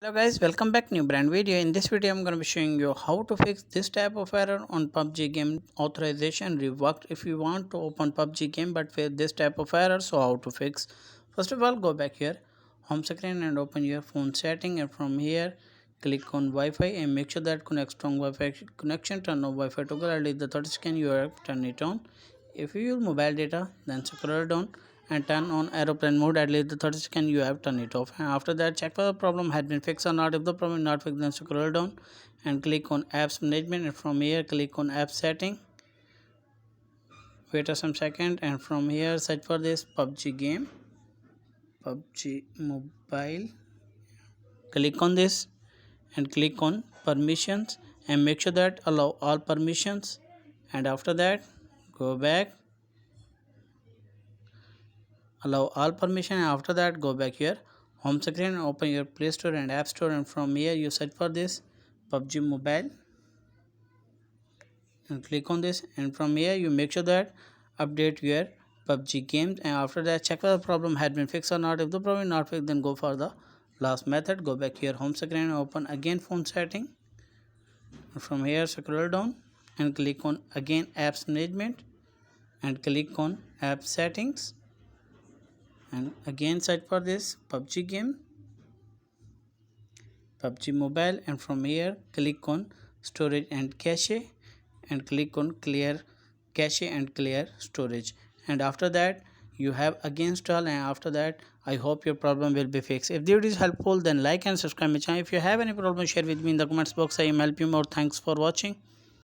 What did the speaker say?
Hello guys, welcome back new brand video. In this video I'm going to be showing you how to fix this type of error on PUBG game authorization revoked. If you want to open PUBG game but with this type of error, so how to fix? First of all, go back here home screen and open your phone setting, and from here click on Wi-Fi and make sure that connect strong Wi-Fi connection. Turn on Wi-Fi toggle and leave the 30 second you have turn it on. If you use mobile data, then scroll down and turn on aeroplane mode. At least the 30 second you have turn it off, and after that check whether the problem had been fixed or not. If the problem is not fixed, then scroll down and click on apps management, and from here click on app setting. Wait a some second, and from here search for this PUBG game, PUBG mobile. Click on this and click on permissions and make sure that allow all permissions, and after that go back, allow all permission, and after that go back here home screen and open your Play Store and App Store, and from here you search for this PUBG mobile and click on this, and from here you make sure that update your PUBG games, and after that check whether the problem had been fixed or not. If the problem is not fixed, then go for the last method. Go back here home screen and open again phone setting, and from here scroll down and click on again apps management and click on app settings, and again search for this PUBG game, PUBG mobile, and from here click on storage and cache and click on clear cache and clear storage, and after that you have again install, and after that I hope your problem will be fixed. If the video is helpful, then like and subscribe my channel. If you have any problem, share with me in the comments box. I am help you more. Thanks for watching.